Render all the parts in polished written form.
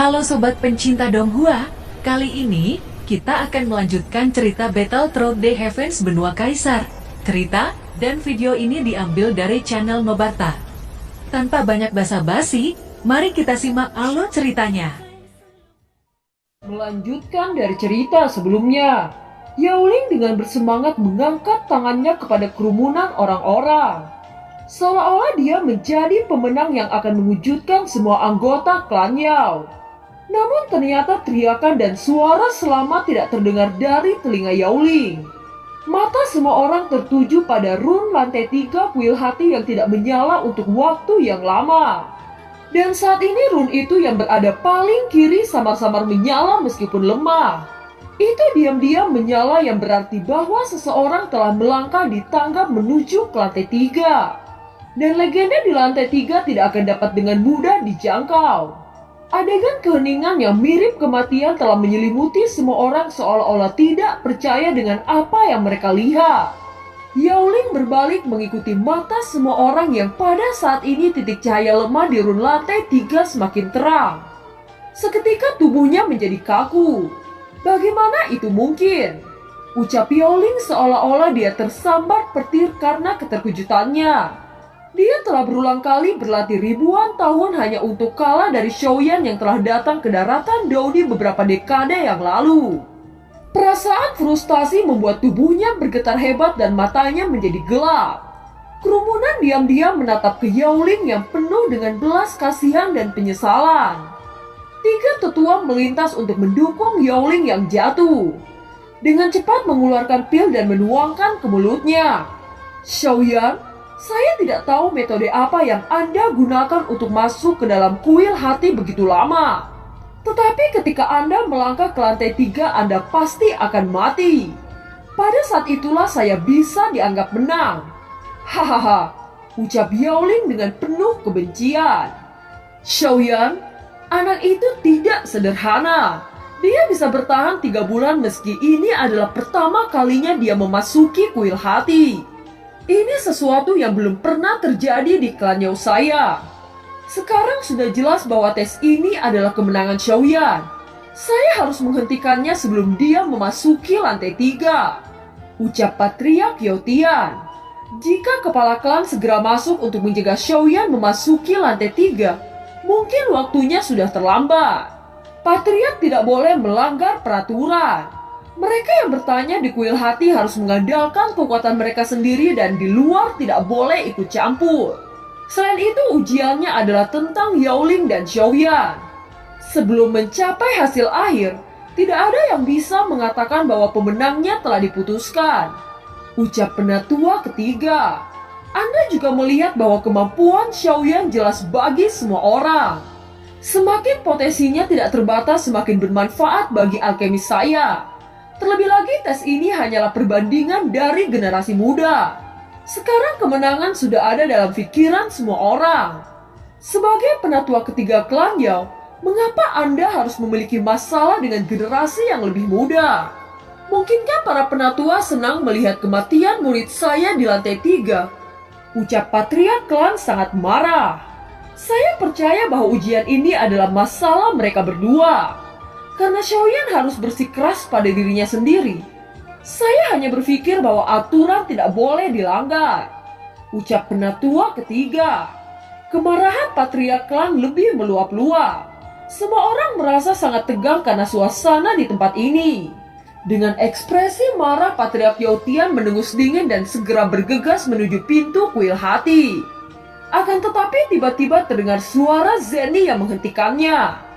Halo sobat pencinta Donghua, kali ini kita akan melanjutkan cerita Battle Through the Heavens Benua Kaisar. Cerita dan video ini diambil dari channel Mebarta. Tanpa banyak basa-basi, mari kita simak alur ceritanya. Melanjutkan dari cerita sebelumnya, Yao Ling dengan bersemangat mengangkat tangannya kepada kerumunan orang-orang. Seolah-olah dia menjadi pemenang yang akan mewujudkan semua anggota klan Yao. Namun ternyata teriakan dan suara selamat tidak terdengar dari telinga Yao Ling. Mata semua orang tertuju pada rune lantai 3 kuil hati yang tidak menyala untuk waktu yang lama. Dan saat ini rune itu yang berada paling kiri samar-samar menyala meskipun lemah. Itu diam-diam menyala yang berarti bahwa seseorang telah melangkah di tangga menuju ke lantai 3. Dan legenda di lantai 3 tidak akan dapat dengan mudah dijangkau. Adegan keheningan yang mirip kematian telah menyelimuti semua orang seolah-olah tidak percaya dengan apa yang mereka lihat. Yao Ling berbalik mengikuti mata semua orang yang pada saat ini titik cahaya lemah di rune lantai 3 semakin terang. Seketika tubuhnya menjadi kaku. Bagaimana itu mungkin? Ucap Yao Ling seolah-olah dia tersambar petir karena keterkejutannya. Dia telah berulang kali berlatih ribuan tahun hanya untuk kalah dari Xiaoyan yang telah datang ke daratan Dou beberapa dekade yang lalu. Perasaan frustasi membuat tubuhnya bergetar hebat dan matanya menjadi gelap. Kerumunan diam-diam menatap ke Yao Ling yang penuh dengan belas kasihan dan penyesalan. 3 tetua melintas untuk mendukung Yao Ling yang jatuh. Dengan cepat mengeluarkan pil dan menuangkan ke mulutnya. Xiaoyan, saya tidak tahu metode apa yang Anda gunakan untuk masuk ke dalam kuil hati begitu lama. Tetapi ketika Anda melangkah ke lantai 3, Anda pasti akan mati. Pada saat itulah saya bisa dianggap menang. Hahaha, ucap Yao Ling dengan penuh kebencian. Xiaoyan, anak itu tidak sederhana. Dia bisa bertahan 3 bulan meski ini adalah pertama kalinya dia memasuki kuil hati. Ini sesuatu yang belum pernah terjadi di klan Yao saya. Sekarang sudah jelas bahwa tes ini adalah kemenangan Xiaoyan. Saya harus menghentikannya sebelum dia memasuki lantai 3. Ucap patriark Yao Tian. Jika kepala klan segera masuk untuk mencegah Xiaoyan memasuki lantai 3, mungkin waktunya sudah terlambat. Patriark tidak boleh melanggar peraturan. Mereka yang bertanya di kuil hati harus mengandalkan kekuatan mereka sendiri dan di luar tidak boleh ikut campur. Selain itu ujiannya adalah tentang Yao Ling dan Xiaoyan. Sebelum mencapai hasil akhir, tidak ada yang bisa mengatakan bahwa pemenangnya telah diputuskan. Ucap penatua ketiga. Anda juga melihat bahwa kemampuan Xiaoyan jelas bagi semua orang. Semakin potensinya tidak terbatas, semakin bermanfaat bagi alkemis saya. Terlebih lagi tes ini hanyalah perbandingan dari generasi muda. Sekarang kemenangan sudah ada dalam pikiran semua orang. Sebagai penatua ketiga klan Yao, mengapa Anda harus memiliki masalah dengan generasi yang lebih muda? Mungkinkah para penatua senang melihat kematian murid saya di lantai 3? Ucap patriark klan sangat marah. Saya percaya bahwa ujian ini adalah masalah mereka berdua. Karena Xiaoyan harus bersikeras pada dirinya sendiri. Saya hanya berpikir bahwa aturan tidak boleh dilanggar. Ucap penatua ketiga. Kemarahan patriark klan lebih meluap-luap. Semua orang merasa sangat tegang karena suasana di tempat ini. Dengan ekspresi marah, patriark Yao Tian mendengus dingin dan segera bergegas menuju pintu kuil hati. Akan tetapi tiba-tiba terdengar suara Zeni yang menghentikannya.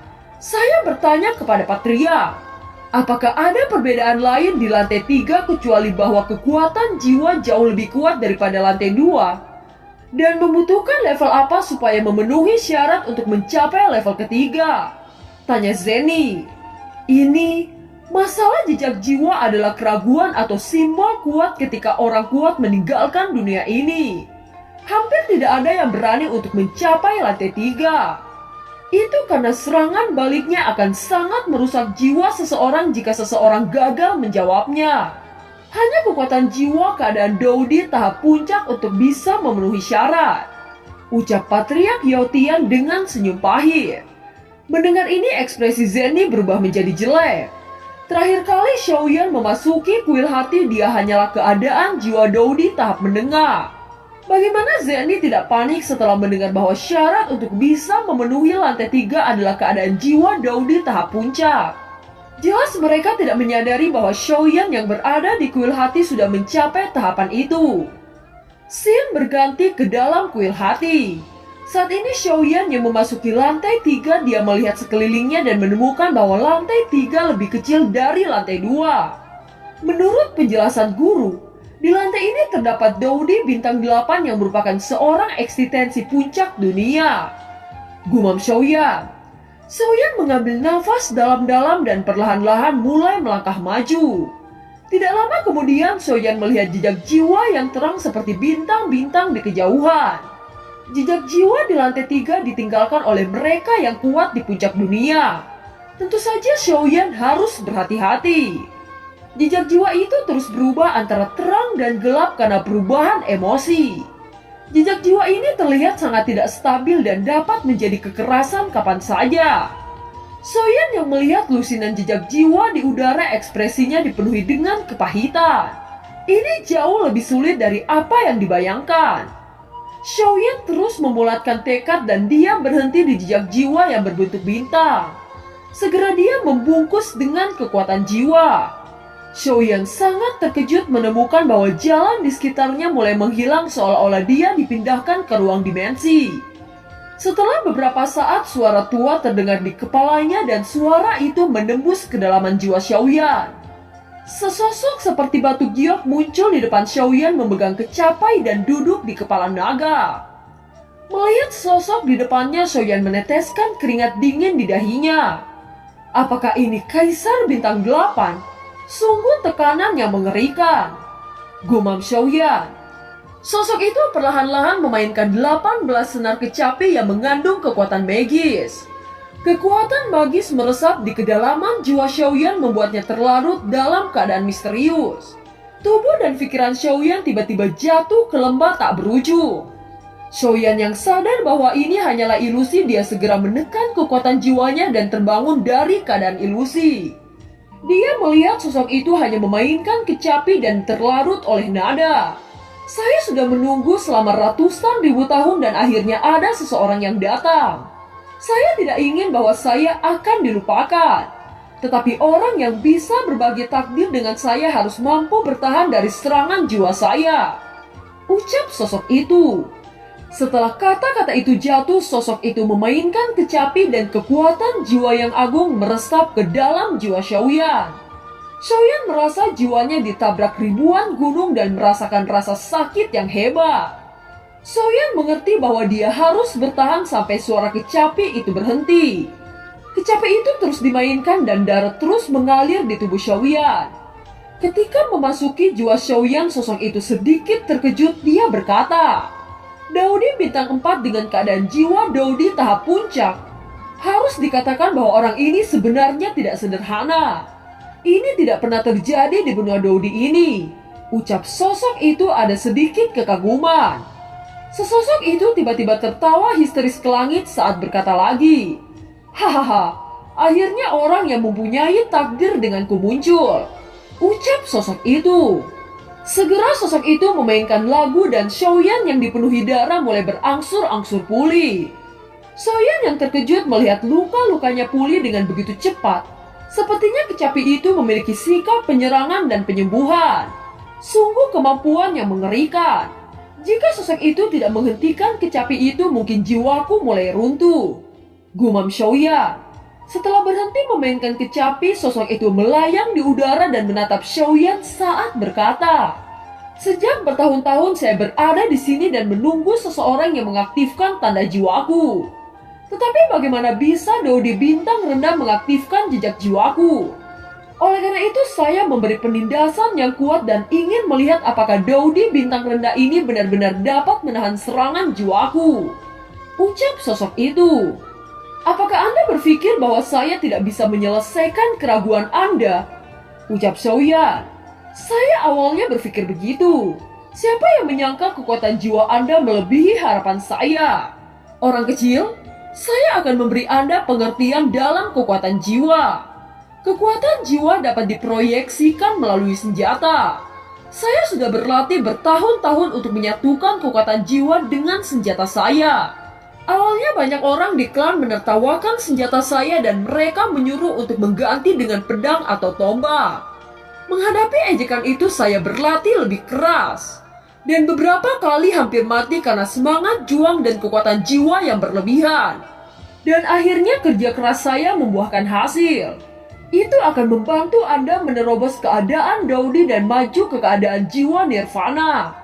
Saya bertanya kepada patriark, apakah ada perbedaan lain di lantai 3 kecuali bahwa kekuatan jiwa jauh lebih kuat daripada lantai 2? Dan membutuhkan level apa supaya memenuhi syarat untuk mencapai level ketiga? Tanya Zeni. Ini, masalah jejak jiwa adalah keraguan atau simbol kuat ketika orang kuat meninggalkan dunia ini. Hampir tidak ada yang berani untuk mencapai lantai 3. Itu karena serangan baliknya akan sangat merusak jiwa seseorang jika seseorang gagal menjawabnya. Hanya kekuatan jiwa keadaan Dou di tahap puncak untuk bisa memenuhi syarat. Ucap patriark Yao Tian dengan senyum pahit. Mendengar ini ekspresi Zenny berubah menjadi jelek. Terakhir kali Xiaoyan memasuki kuil hati, dia hanyalah keadaan jiwa Dodi tahap menengah. Bagaimana Zenny tidak panik setelah mendengar bahwa syarat untuk bisa memenuhi lantai 3 adalah keadaan jiwa Dodi tahap puncak. Jelas mereka tidak menyadari bahwa Xiaoyan yang berada di kuil hati sudah mencapai tahapan itu. Scene berganti ke dalam kuil hati. Saat ini Xiaoyan yang memasuki lantai 3, dia melihat sekelilingnya dan menemukan bahwa lantai 3 lebih kecil dari lantai 2. Menurut penjelasan guru, di lantai ini terdapat Dodi bintang 8 yang merupakan seorang eksistensi puncak dunia. Gumam Xiaoyan. Xiaoyan mengambil nafas dalam-dalam dan perlahan-lahan mulai melangkah maju. Tidak lama kemudian Xiaoyan melihat jejak jiwa yang terang seperti bintang-bintang di kejauhan. Jejak jiwa di lantai 3 ditinggalkan oleh mereka yang kuat di puncak dunia. Tentu saja Xiaoyan harus berhati-hati. Jejak jiwa itu terus berubah antara terang dan gelap karena perubahan emosi. Jejak jiwa ini terlihat sangat tidak stabil dan dapat menjadi kekerasan kapan saja. Xiaoyan yang melihat lusinan jejak jiwa di udara, ekspresinya dipenuhi dengan kepahitan. Ini jauh lebih sulit dari apa yang dibayangkan. Xiaoyan terus memulatkan tekad dan dia berhenti di jejak jiwa yang berbentuk bintang. Segera dia membungkus dengan kekuatan jiwa. Xiaoyan sangat terkejut menemukan bahwa jalan di sekitarnya mulai menghilang seolah-olah dia dipindahkan ke ruang dimensi. Setelah beberapa saat suara tua terdengar di kepalanya dan suara itu menembus kedalaman jiwa Xiaoyan. Sesosok seperti batu giok muncul di depan Xiaoyan memegang kecapi dan duduk di kepala naga. Melihat sosok di depannya, Xiaoyan meneteskan keringat dingin di dahinya. Apakah ini Kaisar Bintang 8? Sungguh tekanan yang mengerikan. Gumam Xiaoyan. Sosok itu perlahan-lahan memainkan 18 senar kecapi yang mengandung kekuatan magis. Kekuatan magis meresap di kedalaman jiwa Xiaoyan membuatnya terlarut dalam keadaan misterius. Tubuh dan pikiran Xiaoyan tiba-tiba jatuh ke lembah tak berujung. Xiaoyan yang sadar bahwa ini hanyalah ilusi, dia segera menekan kekuatan jiwanya dan terbangun dari keadaan ilusi. Dia melihat sosok itu hanya memainkan kecapi dan terlarut oleh nada. Saya sudah menunggu selama ratusan ribu tahun dan akhirnya ada seseorang yang datang. Saya tidak ingin bahwa saya akan dilupakan. Tetapi orang yang bisa berbagi takdir dengan saya harus mampu bertahan dari serangan jiwa saya. Ucap sosok itu. Setelah kata-kata itu jatuh, sosok itu memainkan kecapi dan kekuatan jiwa yang agung meresap ke dalam jiwa Xiaoyan. Xiaoyan merasa jiwanya ditabrak ribuan gunung dan merasakan rasa sakit yang hebat. Xiaoyan mengerti bahwa dia harus bertahan sampai suara kecapi itu berhenti. Kecapi itu terus dimainkan dan darah terus mengalir di tubuh Xiaoyan. Ketika memasuki jiwa Xiaoyan, sosok itu sedikit terkejut. Dia berkata, Dodi bintang 4 dengan keadaan jiwa Dodi tahap puncak. Harus dikatakan bahwa orang ini sebenarnya tidak sederhana. Ini tidak pernah terjadi di benua Dodi ini. Ucap sosok itu ada sedikit kekaguman. Sesosok itu tiba-tiba tertawa histeris ke langit saat berkata lagi, hahaha, akhirnya orang yang mempunyai takdir denganku muncul. Ucap sosok itu. Segera sosok itu memainkan lagu dan Xiaoyan yang dipenuhi darah mulai berangsur-angsur pulih. Xiaoyan yang terkejut melihat luka-lukanya pulih dengan begitu cepat. Sepertinya kecapi itu memiliki sikap penyerangan dan penyembuhan. Sungguh kemampuan yang mengerikan. Jika sosok itu tidak menghentikan kecapi itu, mungkin jiwaku mulai runtuh. Gumam Xiaoyan. Setelah berhenti memainkan kecapi, sosok itu melayang di udara dan menatap Xiaoyan saat berkata, sejak bertahun-tahun saya berada di sini dan menunggu seseorang yang mengaktifkan tanda jiwaku. Tetapi bagaimana bisa Dodi bintang rendah mengaktifkan jejak jiwaku? Oleh karena itu saya memberi penindasan yang kuat dan ingin melihat apakah Dodi bintang rendah ini benar-benar dapat menahan serangan jiwaku. Ucap sosok itu. Apakah Anda berpikir bahwa saya tidak bisa menyelesaikan keraguan Anda? Ucap Xiaoyan. Saya awalnya berpikir begitu. Siapa yang menyangka kekuatan jiwa Anda melebihi harapan saya? Orang kecil, Saya akan memberi Anda pengertian dalam kekuatan jiwa. Kekuatan jiwa dapat diproyeksikan melalui senjata. Saya sudah berlatih bertahun-tahun untuk menyatukan kekuatan jiwa dengan senjata saya. Awalnya banyak orang di klan menertawakan senjata saya dan mereka menyuruh untuk mengganti dengan pedang atau tombak. Menghadapi ejekan itu saya berlatih lebih keras. Dan beberapa kali hampir mati karena semangat juang dan kekuatan jiwa yang berlebihan. Dan akhirnya kerja keras saya membuahkan hasil. Itu akan membantu Anda menerobos keadaan Daudi dan maju ke keadaan jiwa nirvana.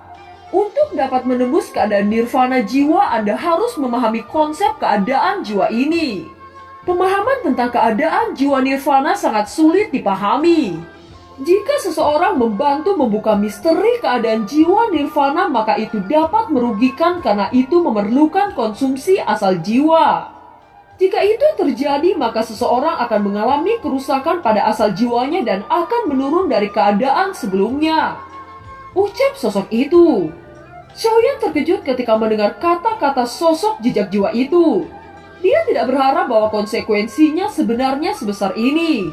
Untuk dapat menembus keadaan nirvana jiwa, Anda harus memahami konsep keadaan jiwa ini. Pemahaman tentang keadaan jiwa nirvana sangat sulit dipahami. Jika seseorang membantu membuka misteri keadaan jiwa nirvana, maka itu dapat merugikan karena itu memerlukan konsumsi asal jiwa. Jika itu terjadi, maka seseorang akan mengalami kerusakan pada asal jiwanya dan akan menurun dari keadaan sebelumnya. Ucap sosok itu. Xiaoyan terkejut ketika mendengar kata-kata sosok jejak jiwa itu. Dia tidak berharap bahwa konsekuensinya sebenarnya sebesar ini.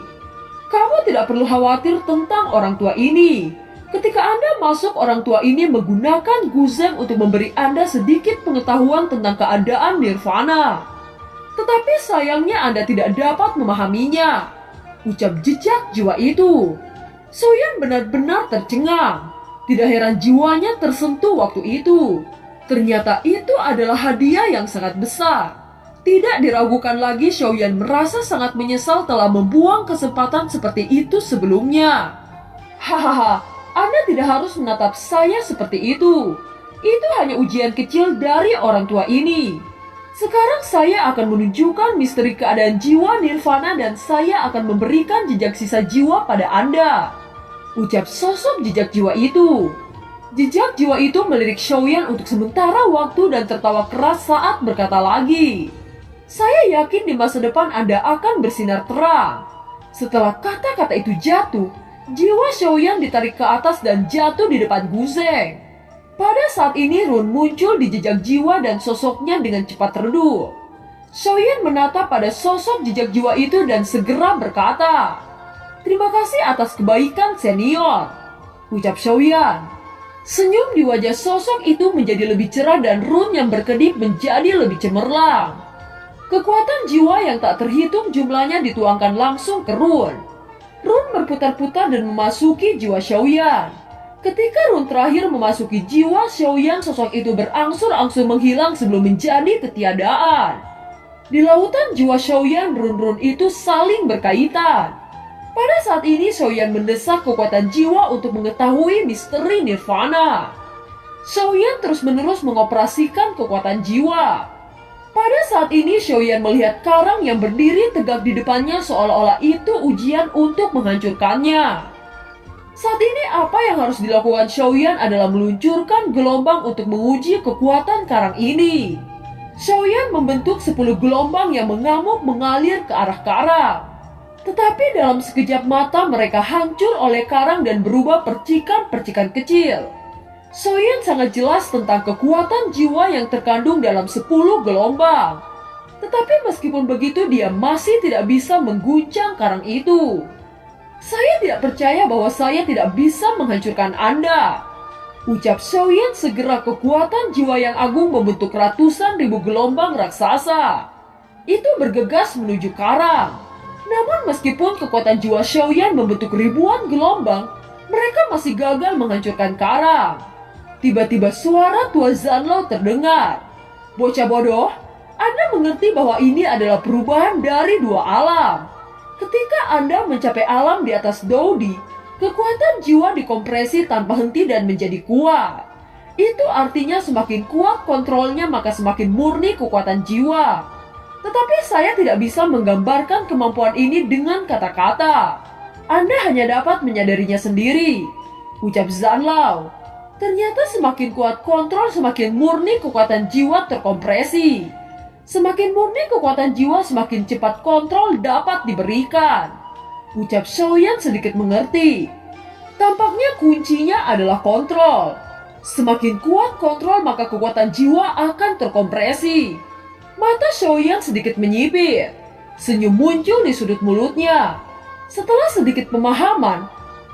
Kamu tidak perlu khawatir tentang orang tua ini. Ketika Anda masuk, orang tua ini menggunakan Guzeng untuk memberi Anda sedikit pengetahuan tentang keadaan nirvana. Tetapi sayangnya Anda tidak dapat memahaminya. Ucap jejak jiwa itu. Xiaoyan benar-benar tercengang. Tidak heran jiwanya tersentuh waktu itu. Ternyata itu adalah hadiah yang sangat besar. Tidak diragukan lagi, Xiaoyan merasa sangat menyesal telah membuang kesempatan seperti itu sebelumnya. Hahaha, Anda tidak harus menatap saya seperti itu. Itu hanya ujian kecil dari orang tua ini. Sekarang saya akan menunjukkan misteri keadaan jiwa nirvana dan saya akan memberikan jejak sisa jiwa pada Anda. Ucap sosok jejak jiwa itu. Jejak jiwa itu melirik Xiaoyan untuk sementara waktu dan tertawa keras saat berkata lagi. Saya yakin di masa depan Anda akan bersinar terang. Setelah kata-kata itu jatuh, jiwa Xiaoyan ditarik ke atas dan jatuh di depan Guzeng. Pada saat ini Run muncul di jejak jiwa dan sosoknya dengan cepat redup. Xiaoyan menatap pada sosok jejak jiwa itu dan segera berkata, "Terima kasih atas kebaikan senior," ucap Xiaoyan. Senyum di wajah sosok itu menjadi lebih cerah dan Run yang berkedip menjadi lebih cemerlang. Kekuatan jiwa yang tak terhitung jumlahnya dituangkan langsung ke Run. Run berputar-putar dan memasuki jiwa Xiaoyan. Ketika Run terakhir memasuki jiwa Xiaoyan, sosok itu berangsur-angsur menghilang sebelum menjadi ketiadaan. Di lautan jiwa Xiaoyan, Run-Run itu saling berkaitan. Pada saat ini Xiaoyan mendesak kekuatan jiwa untuk mengetahui misteri nirvana. Xiaoyan terus-menerus mengoperasikan kekuatan jiwa. Pada saat ini Xiaoyan melihat karang yang berdiri tegak di depannya seolah-olah itu ujian untuk menghancurkannya. Saat ini apa yang harus dilakukan Xiaoyan adalah meluncurkan gelombang untuk menguji kekuatan karang ini. Xiaoyan membentuk 10 gelombang yang mengamuk mengalir ke arah karang. Tetapi dalam sekejap mata mereka hancur oleh karang dan berubah percikan-percikan kecil. Xiaoyan sangat jelas tentang kekuatan jiwa yang terkandung dalam 10 gelombang. Tetapi meskipun begitu dia masih tidak bisa mengguncang karang itu. Saya tidak percaya bahwa saya tidak bisa menghancurkan Anda. Ucap Xiaoyan segera kekuatan jiwa yang agung membentuk ratusan ribu gelombang raksasa. Itu bergegas menuju karang. Namun meskipun kekuatan jiwa Xiaoyan membentuk ribuan gelombang, mereka masih gagal menghancurkan karang. Tiba-tiba suara Tua Zanlao terdengar. "Bocah bodoh, Anda mengerti bahwa ini adalah perubahan dari dua alam. Ketika Anda mencapai alam di atas Daudi, kekuatan jiwa dikompresi tanpa henti dan menjadi kuat. Itu artinya semakin kuat kontrolnya maka semakin murni kekuatan jiwa. Tetapi saya tidak bisa menggambarkan kemampuan ini dengan kata-kata. Anda hanya dapat menyadarinya sendiri," ucap Zanlao. Ternyata semakin kuat kontrol, semakin murni kekuatan jiwa terkompresi. Semakin murni kekuatan jiwa, semakin cepat kontrol dapat diberikan. Ucap Xiaoyan sedikit mengerti. Tampaknya kuncinya adalah kontrol. Semakin kuat kontrol, maka kekuatan jiwa akan terkompresi. Mata Xiaoyan sedikit menyipit. Senyum muncul di sudut mulutnya. Setelah sedikit pemahaman,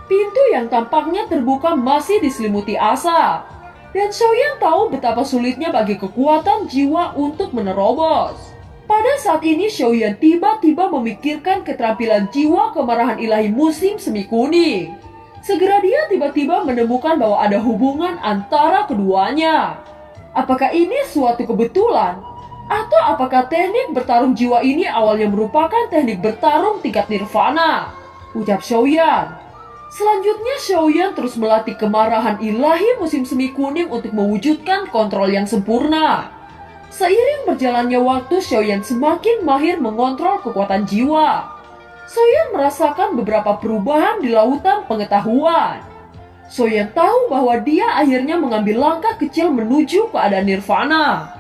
pintu yang tampaknya terbuka masih diselimuti asap. Dan Xiaoyan tahu betapa sulitnya bagi kekuatan jiwa untuk menerobos. Pada saat ini Xiaoyan tiba-tiba memikirkan keterampilan jiwa kemarahan ilahi musim semi kuning. Segera dia tiba-tiba menemukan bahwa ada hubungan antara keduanya. Apakah ini suatu kebetulan? Atau apakah teknik bertarung jiwa ini awalnya merupakan teknik bertarung tingkat nirvana? Ucap Xiaoyan. Selanjutnya Xiaoyan terus melatih kemarahan ilahi musim semi kuning untuk mewujudkan kontrol yang sempurna. Seiring berjalannya waktu, Xiaoyan semakin mahir mengontrol kekuatan jiwa. Xiaoyan merasakan beberapa perubahan di lautan pengetahuan. Xiaoyan tahu bahwa dia akhirnya mengambil langkah kecil menuju keadaan nirvana.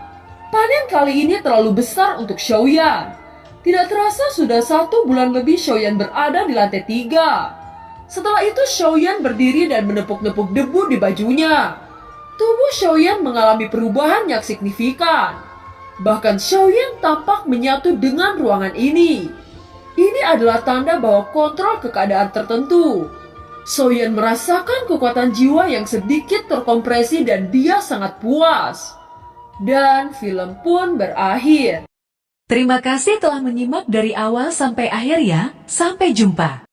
Panen kali ini terlalu besar untuk Xiaoyan. Tidak terasa sudah 1 bulan lebih Xiaoyan berada di lantai 3. Setelah itu Xiaoyan berdiri dan menepuk-nepuk debu di bajunya. Tubuh Xiaoyan mengalami perubahan yang signifikan. Bahkan Xiaoyan tampak menyatu dengan ruangan ini. Ini adalah tanda bahwa kontrol ke keadaan tertentu. Xiaoyan merasakan kekuatan jiwa yang sedikit terkompresi dan dia sangat puas. Dan film pun berakhir. Terima kasih telah menyimak dari awal sampai akhir ya. Sampai jumpa.